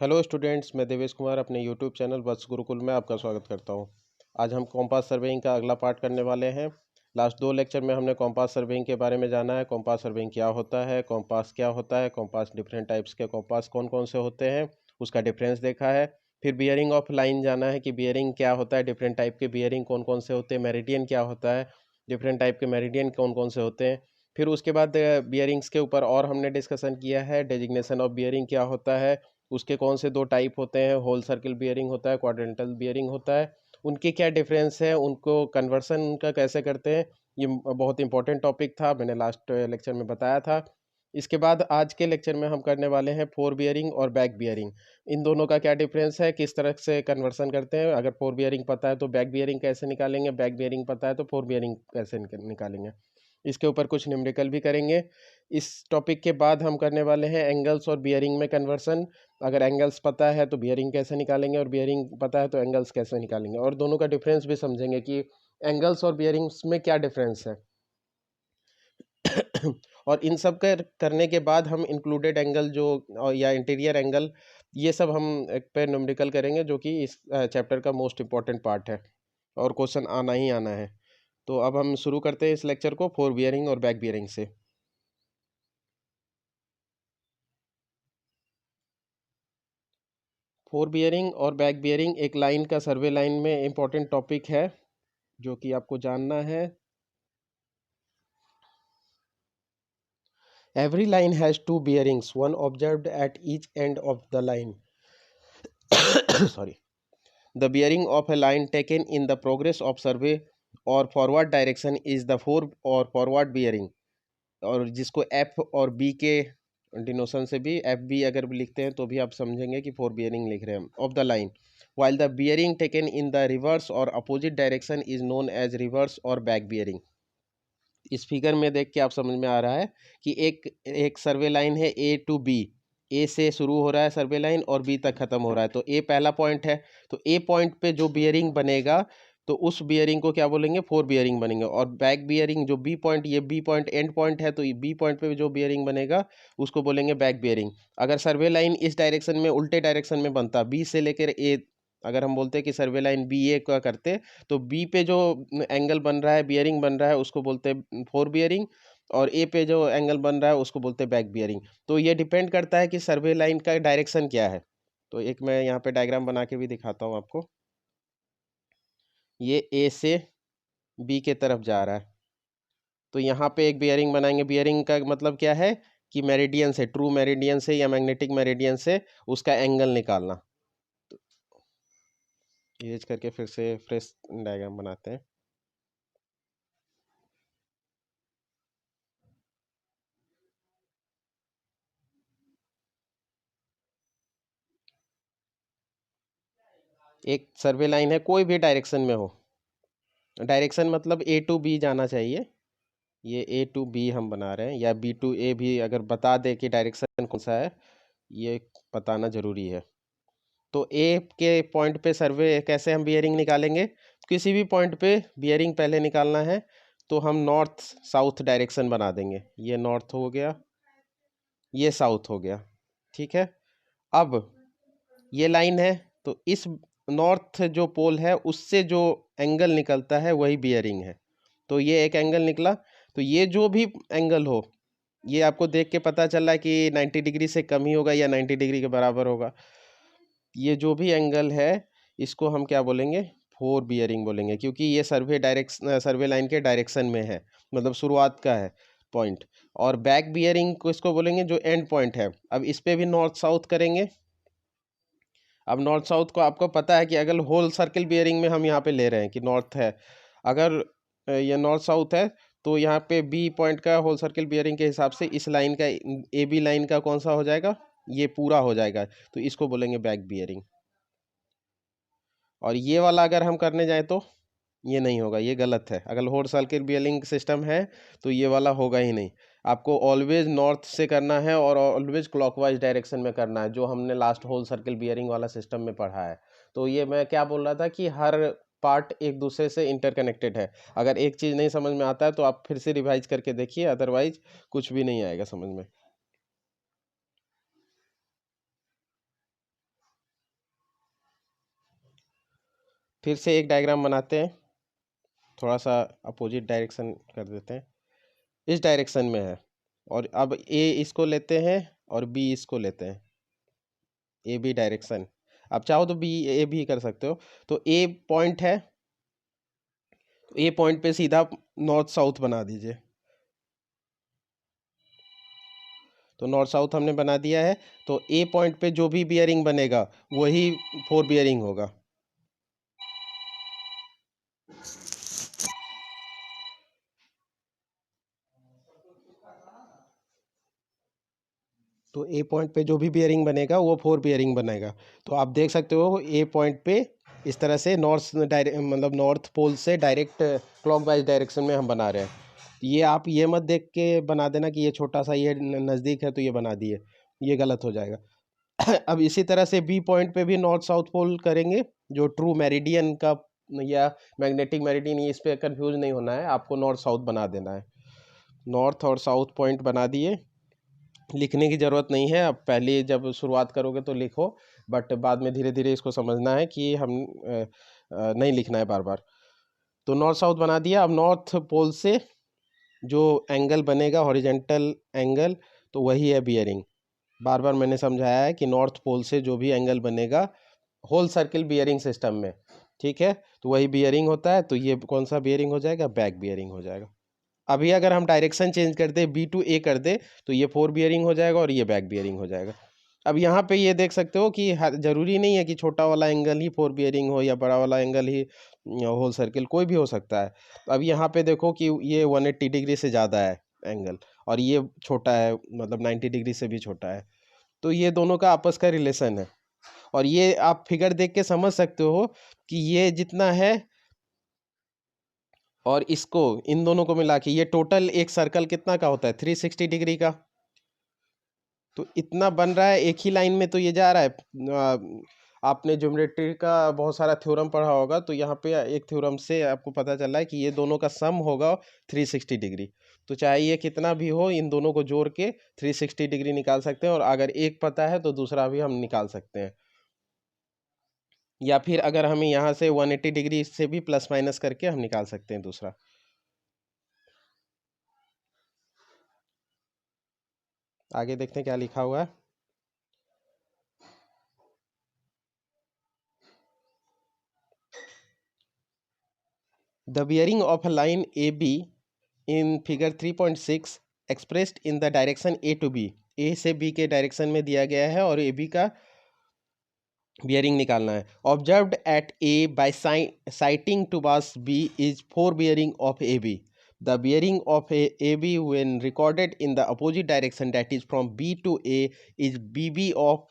Hello students, मैं देवेश कुमार अपने YouTube channel वत्स गुरुकुल में आपका स्वागत करता हूं। आज हम कॉम्पास सर्वेइंग का अगला पार्ट करने वाले हैं। लास्ट 2 लेक्चर में हमने कॉम्पास सर्वेइंग के बारे में जाना है। कॉम्पास सर्वेइंग क्या होता है, कॉम्पास क्या होता है, कॉम्पास डिफरेंट टाइप्स के कॉम्पास कौन कौन से होते हैं, उसका डिफरेंस देखा है। फिर बियरिंग ऑफ लाइन जाना है कि बियरिंग क्या होता है, डिफरेंट टाइप के बियरिंग कौन कौन से होते हैं, मेरिडियन क्या होता है, डिफरेंट टाइप के मेरिडियन कौन कौन से होते हैं। फिर उसके बाद बियरिंग्स के ऊपर और हमने डिस्कशन किया है। डेजिग्नेशन ऑफ बियरिंग क्या होता है, उसके कौन से 2 टाइप होते हैं, होल सर्किल बियरिंग होता है, क्वाड्रेंटल बियरिंग होता है, उनके क्या डिफरेंस है, उनको कन्वर्सन उनका कैसे करते हैं। ये बहुत इंपॉर्टेंट टॉपिक था, मैंने लास्ट लेक्चर में बताया था। इसके बाद आज के लेक्चर में हम करने वाले हैं फोर बियरिंग और बैक बियरिंग। इन दोनों का क्या डिफरेंस है, किस तरह से कन्वर्सन करते हैं। अगर फोर बियरिंग पता है तो बैक बियरिंग कैसे निकालेंगे, बैक बियरिंग पता है तो फोर बियरिंग कैसे निकालेंगे। इसके ऊपर कुछ न्यूमेरिकल भी करेंगे। इस टॉपिक के बाद हम करने वाले हैं एंगल्स और बियरिंग में कन्वर्सन। अगर एंगल्स पता है तो बियरिंग कैसे निकालेंगे, और बियरिंग पता है तो एंगल्स कैसे निकालेंगे, और दोनों का डिफरेंस भी समझेंगे कि एंगल्स और बियरिंग्स में क्या डिफरेंस है। और इन सब करने के बाद हम इंक्लूडेड एंगल जो या इंटीरियर एंगल, ये सब हम एक पे न्यूमेरिकल करेंगे, जो कि इस चैप्टर का मोस्ट इम्पॉर्टेंट पार्ट है और क्वेश्चन आना ही आना है। तो अब हम शुरू करते हैं इस लेक्चर को फोर बियरिंग और बैक बियरिंग से। फोर बियरिंग और बैक बियरिंग एक लाइन का सर्वे लाइन में इंपॉर्टेंट टॉपिक है, जो कि आपको जानना है। Every line has two bearings, one observed at each end of the line. Sorry. The bearing of a line taken in the progress of survey or forward direction is the forward bearing, और जिसको F और B के डिनोशन से भी F B अगर भी लिखते हैं तो भी आप समझेंगे कि फोर बियरिंग लिख रहे हैं of the line. while the bearing taken in the reverse or opposite direction is known as reverse or back bearing। इस फिगर में देख के आप समझ में आ रहा है कि एक एक सर्वे लाइन है ए टू बी। ए से शुरू हो रहा है सर्वे लाइन और बी तक खत्म हो रहा है, तो ए पहला पॉइंट है। तो ए पॉइंट पे जो बियरिंग बनेगा तो उस बियरिंग को क्या बोलेंगे, फोर बियरिंग बनेंगे। और बैक बियरिंग जो बी पॉइंट, ये बी पॉइंट एंड पॉइंट है, तो ये बी पॉइंट पे जो बियरिंग बनेगा उसको बोलेंगे बैक बियरिंग। अगर सर्वे लाइन इस डायरेक्शन में उल्टे डायरेक्शन में बनता, बी से लेकर ए, अगर हम बोलते हैं कि सर्वे लाइन बी ए का करते, तो बी पे जो एंगल बन रहा है, बियरिंग बन रहा है, उसको बोलते हैं फोर बियरिंग। और ए पे जो एंगल बन रहा है उसको बोलते हैं बैक बियरिंग। तो ये डिपेंड करता है कि सर्वे लाइन का डायरेक्शन क्या है। तो एक मैं यहाँ पे डायग्राम बना के भी दिखाता हूँ आपको। ये ए से बी के तरफ जा रहा है, तो यहाँ पे एक बियरिंग बनाएंगे। बियरिंग का मतलब क्या है कि मेरिडियन से, ट्रू मेरिडियन से या मैग्नेटिक मेरिडियन से उसका एंगल निकालना। तो यूज करके फिर से फ्रेश डायग्राम बनाते हैं। एक सर्वे लाइन है, कोई भी डायरेक्शन में हो, डायरेक्शन मतलब ए टू बी जाना चाहिए। ये ए टू बी हम बना रहे हैं, या बी टू ए भी अगर बता दे कि डायरेक्शन कौन सा है, ये बताना जरूरी है। तो ए के पॉइंट पे सर्वे कैसे हम बियरिंग निकालेंगे, किसी भी पॉइंट पे बियरिंग पहले निकालना है तो हम नॉर्थ साउथ डायरेक्शन बना देंगे। ये नॉर्थ हो गया, ये साउथ हो गया, ठीक है। अब ये लाइन है, तो इस नॉर्थ जो पोल है उससे जो एंगल निकलता है वही बियरिंग है। तो ये एक एंगल निकला, तो ये जो भी एंगल हो, ये आपको देख के पता चल रहा है कि 90 डिग्री से कम ही होगा या 90 डिग्री के बराबर होगा। ये जो भी एंगल है इसको हम क्या बोलेंगे, फोर बियरिंग बोलेंगे, क्योंकि ये सर्वे लाइन के डायरेक्शन में है, मतलब शुरुआत का है पॉइंट। और बैक बियरिंग को इसको बोलेंगे जो एंड पॉइंट है। अब इस पे भी नॉर्थ साउथ करेंगे। अब नॉर्थ साउथ को आपको पता है कि अगर होल सर्किल बियरिंग में हम यहाँ पे ले रहे हैं कि नॉर्थ है, अगर ये नॉर्थ साउथ है, तो यहाँ पे बी पॉइंट का होल सर्किल बियरिंग के हिसाब से इस लाइन का, ए बी लाइन का कौन सा हो जाएगा, ये पूरा हो जाएगा, तो इसको बोलेंगे बैक बियरिंग। और ये वाला अगर हम करने जाए तो ये नहीं होगा, ये गलत है। अगर होल सर्किल बियरिंग सिस्टम है तो ये वाला होगा ही नहीं। आपको ऑलवेज नॉर्थ से करना है और ऑलवेज क्लॉकवाइज डायरेक्शन में करना है, जो हमने लास्ट होल सर्किल बियरिंग वाला सिस्टम में पढ़ा है। तो ये मैं क्या बोल रहा था कि हर पार्ट एक दूसरे से इंटरकनेक्टेड है। अगर एक चीज़ नहीं समझ में आता है तो आप फिर से रिवाइज करके देखिए, अदरवाइज कुछ भी नहीं आएगा समझ में। फिर से एक डायग्राम बनाते हैं, थोड़ा सा अपोजिट डायरेक्शन कर देते हैं। इस डायरेक्शन में है और अब ए इसको लेते हैं और बी इसको लेते हैं, ए बी डायरेक्शन। आप चाहो तो बी ए भी कर सकते हो। तो ए पॉइंट है, तो ए पॉइंट पे सीधा नॉर्थ साउथ बना दीजिए। तो नॉर्थ साउथ हमने बना दिया है। तो ए पॉइंट पे जो भी बियरिंग बनेगा वही 4 बियरिंग होगा। तो ए पॉइंट पे जो भी बियरिंग बनेगा वो 4 बियरिंग बनेगा। तो आप देख सकते हो ए पॉइंट पे इस तरह से नॉर्थ डायरेक्ट मतलब नॉर्थ पोल से डायरेक्ट क्लॉकवाइज डायरेक्शन में हम बना रहे हैं। ये आप ये मत देख के बना देना कि ये छोटा सा ये नज़दीक है तो ये बना दिए, ये गलत हो जाएगा। अब इसी तरह से बी पॉइंट पे भी नॉर्थ साउथ पोल करेंगे, जो ट्रू मेरिडियन का या मैग्नेटिक मेरिडियन, इस पे कंफ्यूज नहीं होना है, आपको नॉर्थ साउथ बना देना है। नॉर्थ और साउथ पॉइंट बना दिए, लिखने की ज़रूरत नहीं है। अब पहले जब शुरुआत करोगे तो लिखो, बट बाद में धीरे धीरे इसको समझना है कि हम नहीं लिखना है बार बार। तो नॉर्थ साउथ बना दिया। अब नॉर्थ पोल से जो एंगल बनेगा हॉरिजेंटल एंगल, तो वही है बियरिंग। बार बार मैंने समझाया है कि नॉर्थ पोल से जो भी एंगल बनेगा होल सर्किल बियरिंग सिस्टम में, ठीक है, तो वही बियरिंग होता है। तो ये कौन सा बियरिंग हो जाएगा? बैक बियरिंग हो जाएगा। अभी अगर हम डायरेक्शन चेंज कर दे, बी टू ए कर दे, तो ये 4 बियरिंग हो जाएगा और ये बैक बियरिंग हो जाएगा। अब यहाँ पे ये देख सकते हो कि हर जरूरी नहीं है कि छोटा वाला एंगल ही 4 बियरिंग हो या बड़ा वाला एंगल ही होल सर्किल, कोई भी हो सकता है। अब यहाँ पे देखो कि ये 180 डिग्री से ज़्यादा है एंगल और ये छोटा है, मतलब 90 डिग्री से भी छोटा है। तो ये दोनों का आपस का रिलेशन है और ये आप फिगर देख के समझ सकते हो कि ये जितना है और इसको, इन दोनों को मिला के ये टोटल एक सर्कल कितना का होता है? 360 डिग्री का। तो इतना बन रहा है एक ही लाइन में, तो ये जा रहा है। आपने ज्योमेट्री का बहुत सारा थ्योरम पढ़ा होगा, तो यहाँ पे एक थ्योरम से आपको पता चला है कि ये दोनों का सम होगा 360 डिग्री। तो चाहे ये कितना भी हो, इन दोनों को जोड़ के 360 डिग्री निकाल सकते हैं, और अगर एक पता है तो दूसरा भी हम निकाल सकते हैं। या फिर अगर हमें यहाँ से 180 डिग्री से भी प्लस माइनस करके हम निकाल सकते हैं दूसरा। आगे देखते हैं क्या लिखा हुआ है। The bearing of a line AB in figure 3.6 expressed in the direction A to B, A से B के डायरेक्शन में दिया गया है और AB का बियरिंग निकालना है। Observed at A by sighting towards B is 4 bearing of AB. The bearing of AB when recorded in the opposite direction, that is from B to A, is BB of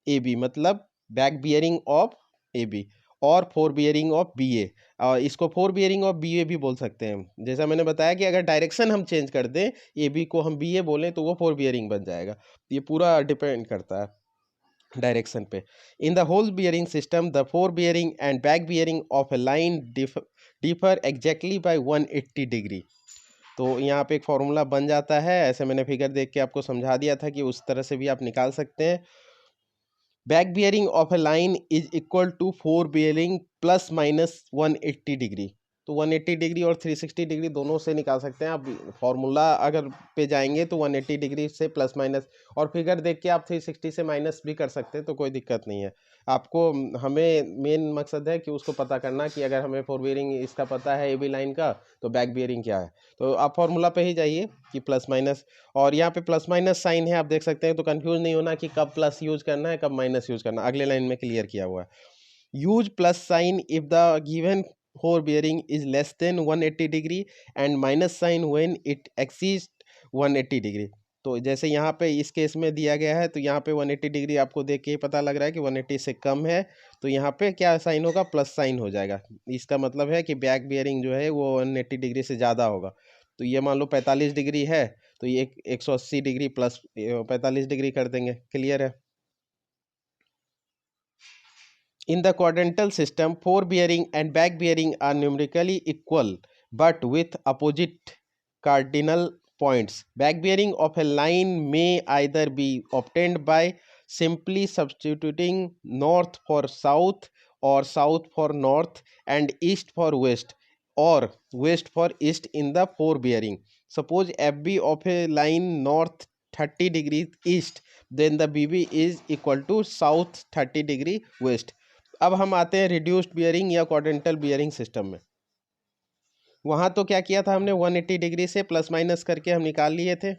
AB, मतलब back bearing of AB, और 4 bearing of BA। और इसको 4 bearing of BA भी बोल सकते हैं। जैसा मैंने बताया कि अगर डायरेक्शन हम चेंज कर दें, AB को हम BA बोलें तो वो 4 बियरिंग बन जाएगा। ये पूरा डिपेंड करता है डायरेक्शन पे। In the whole bearing system the 4 bearing and back bearing of a line differ exactly by 180 degree. तो यहाँ पे एक फॉर्मूला बन जाता है, ऐसे मैंने फिगर देख के आपको समझा दिया था कि उस तरह से भी आप निकाल सकते हैं। Back bearing of a line is equal to 4 bearing plus minus 180 degree. तो 180 डिग्री और 360 डिग्री दोनों से निकाल सकते हैं आप। फॉर्मूला अगर पे जाएंगे तो 180 डिग्री से प्लस माइनस, और फिगर देख के आप 360 से माइनस भी कर सकते हैं, तो कोई दिक्कत नहीं है आपको। हमें मेन मकसद है कि उसको पता करना कि अगर हमें 4 बियरिंग इसका पता है AB लाइन का, तो बैक बियरिंग क्या है। तो आप फॉर्मूला पे ही जाइए कि प्लस माइनस, और यहाँ पे प्लस माइनस साइन है, आप देख सकते हैं। तो कंफ्यूज नहीं होना कि कब प्लस यूज करना है कब माइनस यूज करना, अगले लाइन में क्लियर किया हुआ है। Use plus sign if the given 4 bearing is less than 180 degree and minus sign when it exceeds 180 degree. तो जैसे यहाँ पे इस केस में दिया गया है, तो यहाँ पे 180 डिग्री आपको देख के ही पता लग रहा है कि 180 से कम है, तो यहाँ पे क्या साइन होगा? प्लस साइन हो जाएगा। इसका मतलब है कि बैक बियरिंग जो है वो 180 डिग्री से ज़्यादा होगा। तो ये मान लो 45 डिग्री है, तो ये 180 डिग्री प्लस 45 डिग्री कर देंगे। क्लियर है? In the quadrantal system, 4 bearing and back bearing are numerically equal but with opposite cardinal points. Back bearing of a line may either be obtained by simply substituting north for south or south for north and east for west or west for east in the four bearing. Suppose FB of a line north 30 degree east, then the BB is equal to south 30 degree west. अब हम आते हैं reduced bearing या quadrantal bearing system में। वहां तो क्या किया था हमने, 180 डिग्री से प्लस माइनस करके हम निकाल लिए थे।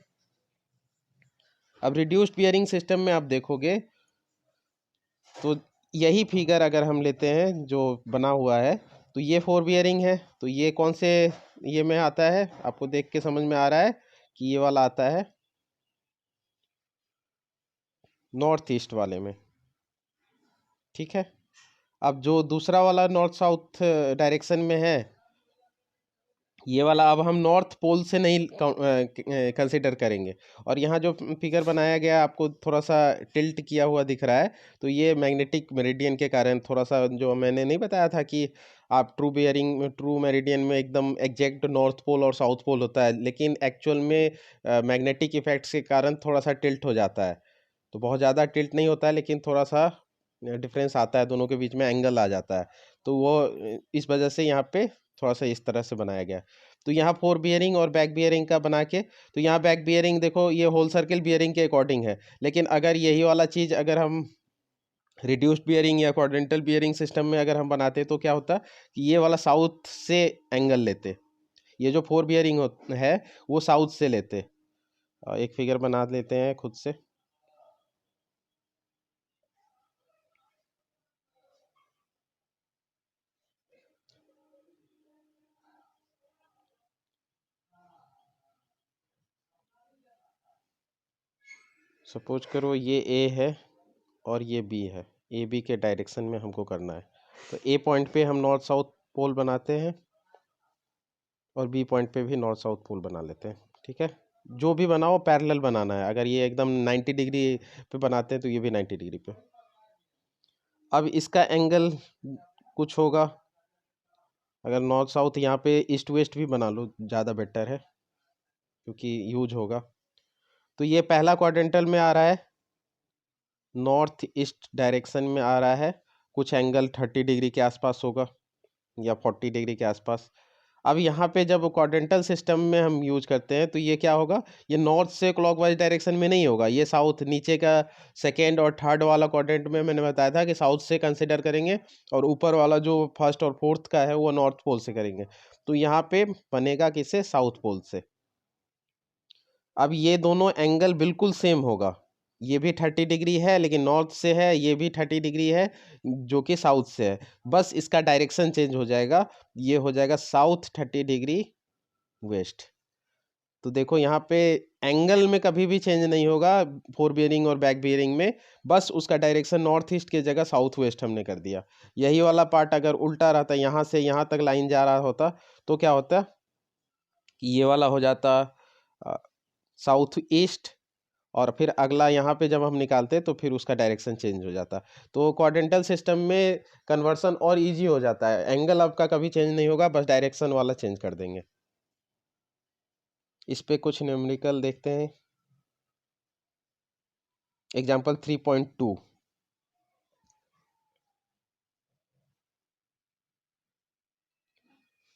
अब रिड्यूस्ड बियरिंग सिस्टम में आप देखोगे तो यही फिगर अगर हम लेते हैं जो बना हुआ है, तो ये फोर बियरिंग है, तो ये कौन से ये में आता है, आपको देख के समझ में आ रहा है कि ये वाला आता है नॉर्थ ईस्ट वाले में, ठीक है। अब जो दूसरा वाला नॉर्थ साउथ डायरेक्शन में है, ये वाला अब हम नॉर्थ पोल से नहीं कंसिडर करेंगे। और यहाँ जो फिगर बनाया गया आपको थोड़ा सा टिल्ट किया हुआ दिख रहा है, तो ये मैग्नेटिक मेरिडियन के कारण थोड़ा सा, जो मैंने नहीं बताया था कि आप ट्रू मेरिडियन में एकदम एग्जैक्ट नॉर्थ पोल और साउथ पोल होता है, लेकिन एक्चुअल में मैग्नेटिक इफेक्ट्स के कारण थोड़ा सा टिल्ट हो जाता है। तो बहुत ज़्यादा टिल्ट नहीं होता है, लेकिन थोड़ा सा डिफरेंस आता है, दोनों के बीच में एंगल आ जाता है। तो वो इस वजह से यहाँ पे थोड़ा सा इस तरह से बनाया गया। तो यहाँ फोर बियरिंग और बैक बियरिंग का बना के, तो यहाँ बैक बियरिंग देखो ये होल सर्कल बियरिंग के अकॉर्डिंग है, लेकिन अगर यही वाला चीज़ अगर हम रिड्यूस्ड बियरिंग या क्वाड्रेंटल बियरिंग सिस्टम में अगर हम बनाते तो क्या होता कि ये वाला साउथ से एंगल लेते, ये जो फोर बियरिंग है वो साउथ से लेते। एक फिगर बना लेते हैं खुद से। सपोज करो ये ए है और ये बी है, ए बी के डायरेक्शन में हमको करना है। तो ए पॉइंट पे हम नॉर्थ साउथ पोल बनाते हैं और बी पॉइंट पे भी नॉर्थ साउथ पोल बना लेते हैं, ठीक है। जो भी बनाओ पैरेलल बनाना है, अगर ये एकदम 90 डिग्री पे बनाते हैं तो ये भी 90 डिग्री पे। अब इसका एंगल कुछ होगा, अगर नॉर्थ साउथ यहाँ पे ईस्ट वेस्ट भी बना लो ज़्यादा बेटर है क्योंकि यूज होगा। तो ये पहला क्वाड्रेंटल में आ रहा है, नॉर्थ ईस्ट डायरेक्शन में आ रहा है, कुछ एंगल 30 डिग्री के आसपास होगा या 40 डिग्री के आसपास। अब यहाँ पे जब क्वाड्रेंटल सिस्टम में हम यूज करते हैं तो ये क्या होगा, ये नॉर्थ से क्लॉकवाइज डायरेक्शन में नहीं होगा, ये साउथ नीचे का सेकेंड और थर्ड वाला क्वाड्रेंट में मैंने बताया था कि साउथ से कंसिडर करेंगे, और ऊपर वाला जो फर्स्ट और फोर्थ का है वो नॉर्थ पोल से करेंगे। तो यहाँ पे बनेगा किससे, साउथ पोल से। अब ये दोनों एंगल बिल्कुल सेम होगा, ये भी 30 डिग्री है लेकिन नॉर्थ से है, ये भी 30 डिग्री है जो कि साउथ से है, बस इसका डायरेक्शन चेंज हो जाएगा, ये हो जाएगा साउथ 30 डिग्री वेस्ट। तो देखो यहाँ पे एंगल में कभी भी चेंज नहीं होगा फोर बियरिंग और बैक बियरिंग में, बस उसका डायरेक्शन नॉर्थ ईस्ट की जगह साउथ वेस्ट हमने कर दिया। यही वाला पार्ट अगर उल्टा रहता, यहाँ से यहाँ तक लाइन जा रहा होता तो क्या होता कि ये वाला हो जाता साउथ ईस्ट, और फिर अगला यहाँ पे जब हम निकालते तो फिर उसका डायरेक्शन चेंज हो जाता। तो क्वाड्रेंटल सिस्टम में कन्वर्सन और इजी हो जाता है, एंगल आपका कभी चेंज नहीं होगा, बस डायरेक्शन वाला चेंज कर देंगे। इस पे कुछ न्यूमेरिकल देखते हैं। Example 3.2,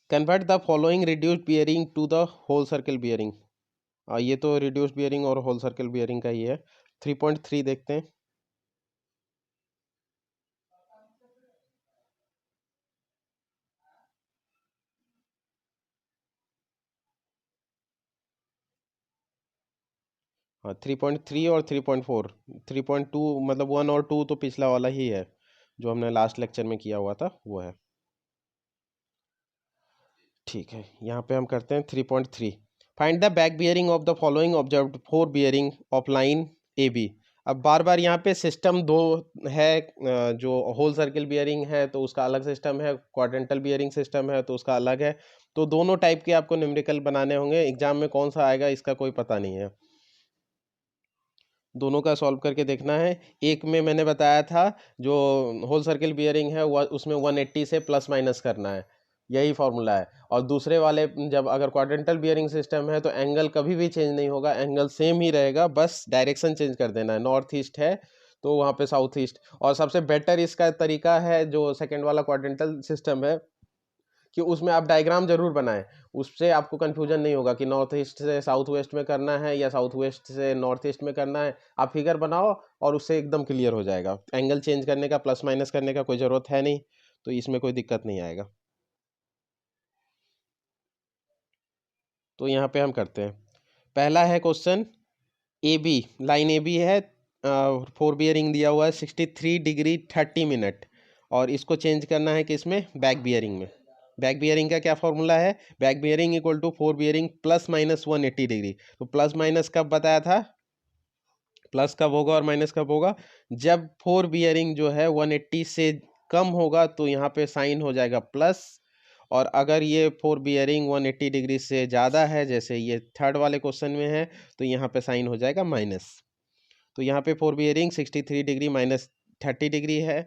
convert the following reduced bearing to the whole circle bearing. ये तो रिड्यूस्ड बियरिंग और होल सर्कल बियरिंग का ही है। 3.3 देखते हैं। हाँ 3.3 और 3.4, 3.2 मतलब 1 और 2 तो पिछला वाला ही है जो हमने लास्ट लेक्चर में किया हुआ था, वो है। ठीक है, यहाँ पे हम करते हैं 3.3, find the back bearing of the following observed fore bearing of line A B. अब बार बार यहाँ पे सिस्टम दो है, जो होल सर्किल बियरिंग है तो उसका अलग सिस्टम है, क्वाड्रेंटल बियरिंग सिस्टम है तो उसका अलग है। तो दोनों टाइप के आपको न्यूमेरिकल बनाने होंगे, एग्जाम में कौन सा आएगा इसका कोई पता नहीं है, दोनों का सॉल्व करके देखना है। एक में मैंने बताया था जो होल सर्किल बियरिंग है उसमें 180 से प्लस माइनस करना है, यही फॉर्मूला है। और दूसरे वाले जब अगर क्वाड्रेंटल बियरिंग सिस्टम है तो एंगल कभी भी चेंज नहीं होगा, एंगल सेम ही रहेगा, बस डायरेक्शन चेंज कर देना है। नॉर्थ ईस्ट है तो वहाँ पे साउथ ईस्ट। और सबसे बेटर इसका तरीका है जो सेकंड वाला क्वाड्रेंटल सिस्टम है कि उसमें आप डायग्राम जरूर बनाएं, उससे आपको कंफ्यूजन नहीं होगा कि नॉर्थ ईस्ट से साउथ वेस्ट में करना है या साउथ वेस्ट से नॉर्थ ईस्ट में करना है। आप फिगर बनाओ और उससे एकदम क्लियर हो जाएगा। एंगल चेंज करने का, प्लस माइनस करने का कोई ज़रूरत है नहीं, तो इसमें कोई दिक्कत नहीं आएगा। तो यहाँ पे हम करते हैं। पहला है question A B, line A B है, 4 बियरिंग दिया हुआ है 63 डिग्री 30 मिनट, और इसको चेंज करना है कि इसमें बैक बियरिंग में। बैक बियरिंग का क्या फॉर्मूला है? Back bearing equal to 4 bearing plus minus 180 degree. तो प्लस माइनस कब बताया था? प्लस कब होगा और माइनस कब होगा? जब 4 बियरिंग जो है 180 से कम होगा तो यहाँ पे साइन हो जाएगा प्लस, और अगर ये 4 बियरिंग 180 डिग्री से ज़्यादा है, जैसे ये थर्ड वाले क्वेश्चन में है, तो यहाँ पे साइन हो जाएगा माइनस। तो यहाँ पे 4 बियरिंग 63 डिग्री माइनस 30 डिग्री है,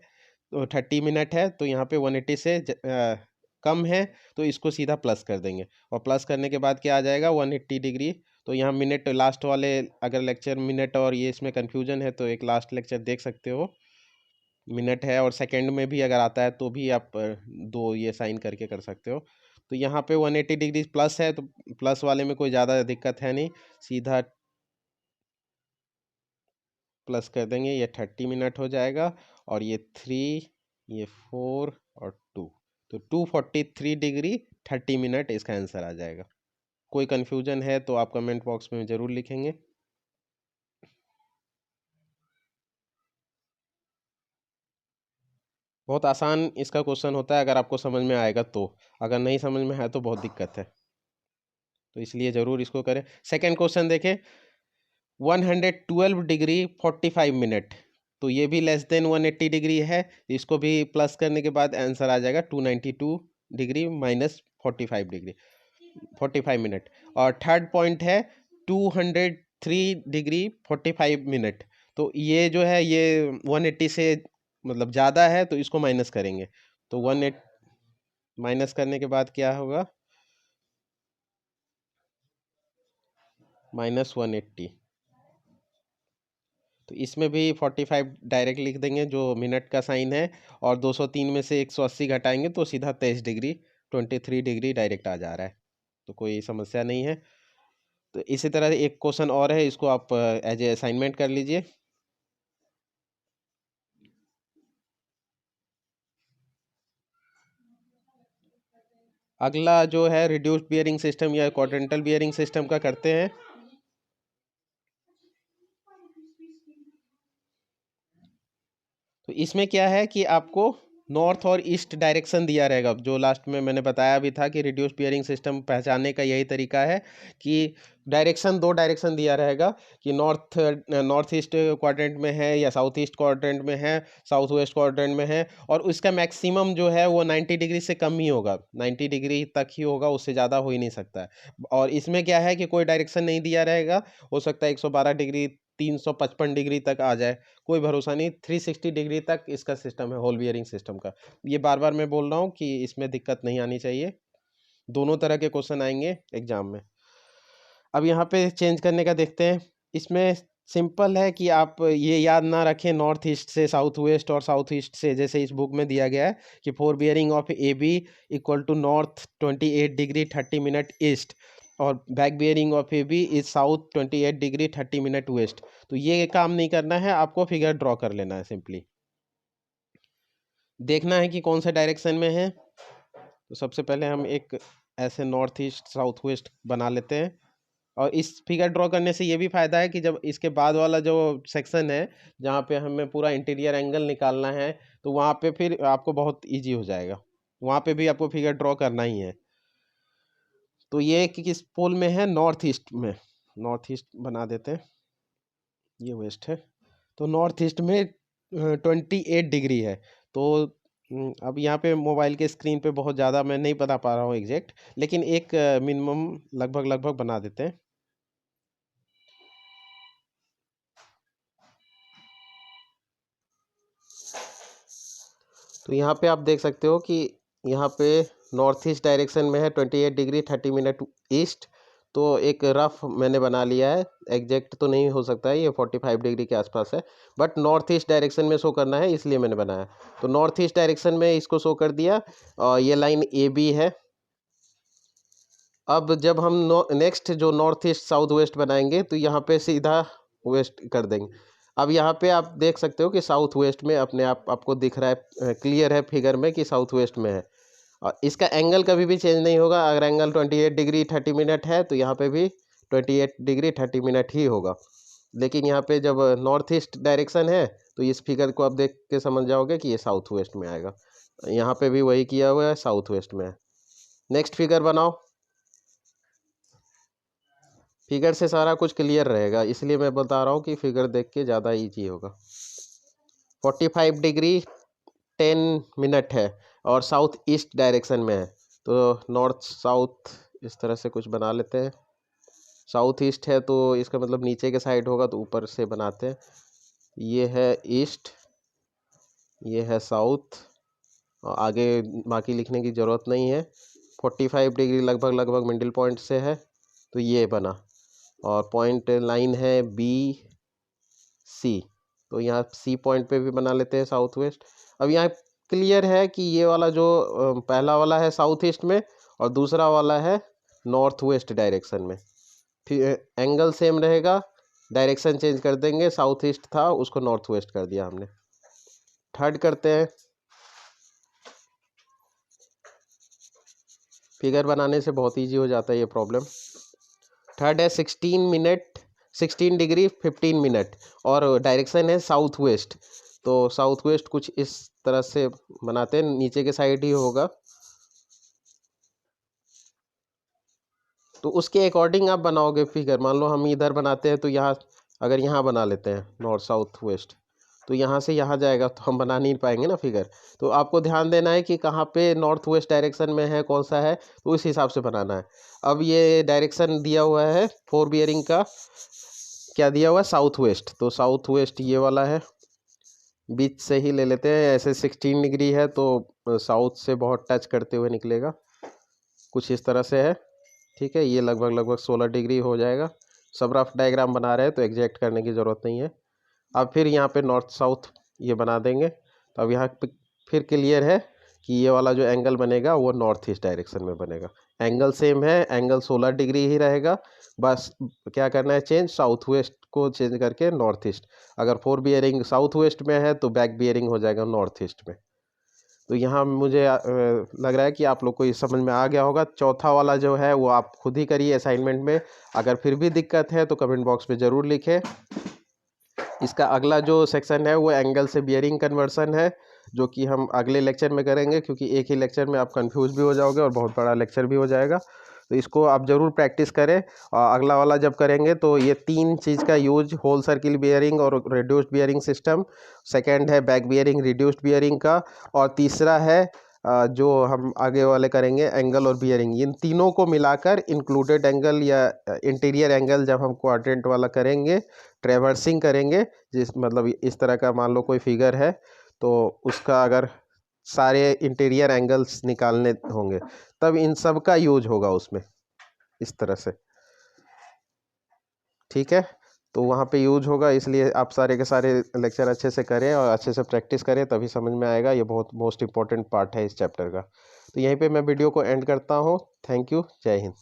तो 30 मिनट है, तो यहाँ पे 180 से कम है, तो इसको सीधा प्लस कर देंगे। और प्लस करने के बाद क्या आ जाएगा? 180 डिग्री। तो यहाँ मिनट, लास्ट वाले अगर लेक्चर मिनट और ये इसमें कन्फ्यूजन है तो एक लास्ट लेक्चर देख सकते हो, मिनट है, और सेकंड में भी अगर आता है तो भी आप दो ये साइन करके कर सकते हो। तो यहाँ पे 180 डिग्री प्लस है, तो प्लस वाले में कोई ज़्यादा दिक्कत है नहीं, सीधा प्लस कर देंगे, ये 30 मिनट हो जाएगा, और ये 3, ये 4 और 2, तो 243 डिग्री 30 मिनट इसका आंसर आ जाएगा। कोई कन्फ्यूजन है तो आप कमेंट बॉक्स में ज़रूर लिखेंगे। बहुत आसान इसका क्वेश्चन होता है अगर आपको समझ में आएगा तो, अगर नहीं समझ में आया तो बहुत दिक्कत है, तो इसलिए ज़रूर इसको करें। सेकेंड क्वेश्चन देखें, 112 डिग्री 45 मिनट, तो ये भी लेस देन 180 डिग्री है, इसको भी प्लस करने के बाद आंसर आ जाएगा 292 डिग्री माइनस 45 डिग्री 45 मिनट। और थर्ड पॉइंट है 203 डिग्री 45 मिनट, तो ये जो है ये 180 से मतलब ज़्यादा है, तो इसको माइनस करेंगे, तो 180 माइनस करने के बाद क्या होगा? -180। तो इसमें भी 45 डायरेक्ट लिख देंगे जो मिनट का साइन है, और 203 में से 180 घटाएंगे तो सीधा 23 डिग्री 23 डिग्री डायरेक्ट आ जा रहा है, तो कोई समस्या नहीं है। तो इसी तरह एक क्वेश्चन और है, इसको आप एज ए असाइनमेंट कर लीजिए। अगला जो है रिड्यूस्ड बियरिंग सिस्टम या क्वाड्रेंटल बियरिंग सिस्टम का करते हैं। तो इसमें क्या है कि आपको नॉर्थ और ईस्ट डायरेक्शन दिया रहेगा, जो लास्ट में मैंने बताया भी था कि रिड्यूस्ड बियरिंग सिस्टम पहचानने का यही तरीका है कि डायरेक्शन, दो डायरेक्शन दिया रहेगा कि नॉर्थ ईस्ट क्वाड्रेंट में है या साउथ ईस्ट क्वाड्रेंट में है, साउथ वेस्ट क्वाड्रेंट में है, और उसका मैक्सिमम जो है वो 90 डिग्री से कम ही होगा, 90 डिग्री तक ही होगा, उससे ज़्यादा हो ही नहीं सकता है। और इसमें क्या है कि कोई डायरेक्शन नहीं दिया रहेगा, हो सकता है 112 डिग्री 355 डिग्री तक आ जाए, कोई भरोसा नहीं, 360 डिग्री तक इसका सिस्टम है होल बियरिंग सिस्टम का। ये बार बार मैं बोल रहा हूँ कि इसमें दिक्कत नहीं आनी चाहिए, दोनों तरह के क्वेश्चन आएंगे एग्जाम में। अब यहाँ पे चेंज करने का देखते हैं। इसमें सिंपल है कि आप ये याद ना रखें नॉर्थ ईस्ट से साउथ वेस्ट और साउथ ईस्ट से, जैसे इस बुक में दिया गया है कि 4 bearing of A B equal to north 28 degree 30 minute east, और back bearing of A B is south 28 degree 30 minute west. तो ये काम नहीं करना है, आपको फिगर ड्रॉ कर लेना है, सिंपली देखना है कि कौन सा डायरेक्शन में है। तो सबसे पहले हम एक ऐसे नॉर्थ ईस्ट साउथ वेस्ट बना लेते हैं, और इस फिगर ड्रॉ करने से ये भी फ़ायदा है कि जब इसके बाद वाला जो सेक्शन है जहाँ पे हमें पूरा इंटीरियर एंगल निकालना है, तो वहाँ पे फिर आपको बहुत इजी हो जाएगा, वहाँ पे भी आपको फिगर ड्रॉ करना ही है। तो ये किस पोल में है? नॉर्थ ईस्ट में, नॉर्थ ईस्ट बना देते हैं, ये वेस्ट है, तो नॉर्थ ईस्ट में 28 डिग्री है। तो अब यहाँ पे मोबाइल के स्क्रीन पे बहुत ज़्यादा मैं नहीं बता पा रहा हूँ एग्जैक्ट, लेकिन एक मिनिमम लगभग लगभग बना देते हैं। तो यहाँ पे आप देख सकते हो कि यहाँ पे नॉर्थ ईस्ट डायरेक्शन में है 28 डिग्री 30 मिनट ईस्ट, तो एक रफ मैंने बना लिया है, एग्जैक्ट तो नहीं हो सकता है, ये 45 डिग्री के आसपास है, बट नॉर्थ ईस्ट डायरेक्शन में शो करना है इसलिए मैंने बनाया। तो नॉर्थ ईस्ट डायरेक्शन में इसको शो कर दिया और ये लाइन ए बी है। अब जब हम नेक्स्ट जो नॉर्थ ईस्ट साउथ वेस्ट बनाएंगे तो यहाँ पे सीधा वेस्ट कर देंगे। अब यहाँ पे आप देख सकते हो कि साउथ वेस्ट में अपने आप आपको दिख रहा है, क्लियर है फिगर में कि साउथ वेस्ट में है। और इसका एंगल कभी भी चेंज नहीं होगा। अगर एंगल 28 डिग्री 30 मिनट है तो यहाँ पे भी 28 डिग्री 30 मिनट ही होगा। लेकिन यहाँ पे जब नॉर्थ ईस्ट डायरेक्शन है तो इस फिगर को आप देख के समझ जाओगे कि ये साउथ वेस्ट में आएगा। यहाँ पे भी वही किया हुआ है, साउथ वेस्ट में है। नेक्स्ट फिगर बनाओ। फिगर से सारा कुछ क्लियर रहेगा, इसलिए मैं बता रहा हूँ कि फिगर देख के ज़्यादा ईजी होगा। 45 डिग्री 10 मिनट है और साउथ ईस्ट डायरेक्शन में है, तो नॉर्थ साउथ इस तरह से कुछ बना लेते हैं। साउथ ईस्ट है तो इसका मतलब नीचे के साइड होगा, तो ऊपर से बनाते हैं। ये है ईस्ट, ये है साउथ, और आगे बाकी लिखने की ज़रूरत नहीं है। 45 डिग्री लगभग मिडिल पॉइंट से है, तो ये बना। और पॉइंट लाइन है बी सी, तो यहाँ सी पॉइंट पे भी बना लेते हैं साउथ वेस्ट। अब यहाँ क्लियर है कि ये वाला जो पहला वाला है साउथ ईस्ट में और दूसरा वाला है नॉर्थ वेस्ट डायरेक्शन में। फिर एंगल सेम रहेगा, डायरेक्शन चेंज कर देंगे, साउथ ईस्ट था उसको नॉर्थ वेस्ट कर दिया हमने। थर्ड करते हैं। फिगर बनाने से बहुत ईजी हो जाता है ये प्रॉब्लम। थर्ड है 16 डिग्री 15 मिनट और डायरेक्शन है साउथ वेस्ट। तो साउथ वेस्ट कुछ इस तरह से बनाते हैं, नीचे के साइड ही होगा, तो उसके अकॉर्डिंग आप बनाओगे फिगर। मान लो हम इधर बनाते हैं तो यहाँ, अगर यहाँ बना लेते हैं नॉर्थ साउथ वेस्ट, तो यहाँ से यहाँ जाएगा तो हम बना नहीं पाएंगे ना फिगर। तो आपको ध्यान देना है कि कहाँ पे नॉर्थ वेस्ट डायरेक्शन में है, कौन सा है, तो उस हिसाब से बनाना है। अब ये डायरेक्शन दिया हुआ है 4 बियरिंग का, क्या दिया हुआ है, साउथ वेस्ट। तो साउथ वेस्ट ये वाला है, बीच से ही ले लेते हैं। ऐसे 16 डिग्री है तो साउथ से बहुत टच करते हुए निकलेगा, कुछ इस तरह से है। ठीक है, ये लगभग 16 डिग्री हो जाएगा। सब रफ डायग्राम बना रहे हैं तो एग्जैक्ट करने की ज़रूरत नहीं है। अब फिर यहाँ पे नॉर्थ साउथ ये बना देंगे, तो अब यहाँ पे फिर क्लियर है कि ये वाला जो एंगल बनेगा वो नॉर्थ ईस्ट डायरेक्शन में बनेगा। एंगल सेम है, एंगल 16 डिग्री ही रहेगा, बस क्या करना है चेंज, साउथ वेस्ट को चेंज करके नॉर्थ ईस्ट। अगर 4 बियरिंग साउथ वेस्ट में है तो बैक बियरिंग हो जाएगा नॉर्थ ईस्ट में। तो यहाँ मुझे लग रहा है कि आप लोग को ये समझ में आ गया होगा। चौथा वाला जो है वो आप खुद ही करिए असाइनमेंट में। अगर फिर भी दिक्कत है तो कमेंट बॉक्स में ज़रूर लिखें। इसका अगला जो सेक्शन है वो एंगल से बियरिंग कन्वर्सन है, जो कि हम अगले लेक्चर में करेंगे, क्योंकि एक ही लेक्चर में आप कंफ्यूज भी हो जाओगे और बहुत बड़ा लेक्चर भी हो जाएगा। तो इसको आप ज़रूर प्रैक्टिस करें। और अगला वाला जब करेंगे तो ये 3 चीज़ का यूज, होल सर्किल बियरिंग और रिड्यूस्ड बियरिंग सिस्टम, सेकेंड है बैक बियरिंग रिड्यूस्ड बियरिंग का, और तीसरा है जो हम आगे वाले करेंगे एंगल और बियरिंग। इन तीनों को मिलाकर इंक्लूडेड एंगल या इंटीरियर एंगल जब हम क्वाड्रेंट वाला करेंगे, ट्रेवर्सिंग करेंगे, जिस मतलब इस तरह का मान लो कोई फिगर है, तो उसका अगर सारे इंटीरियर एंगल्स निकालने होंगे तब इन सब का यूज होगा उसमें, इस तरह से। ठीक है, तो वहाँ पे यूज होगा, इसलिए आप सारे के सारे लेक्चर अच्छे से करें और अच्छे से प्रैक्टिस करें, तभी समझ में आएगा। ये बहुत मोस्ट इंपॉर्टेंट पार्ट है इस चैप्टर का। तो यहीं पे मैं वीडियो को एंड करता हूँ। थैंक यू, जय हिंद।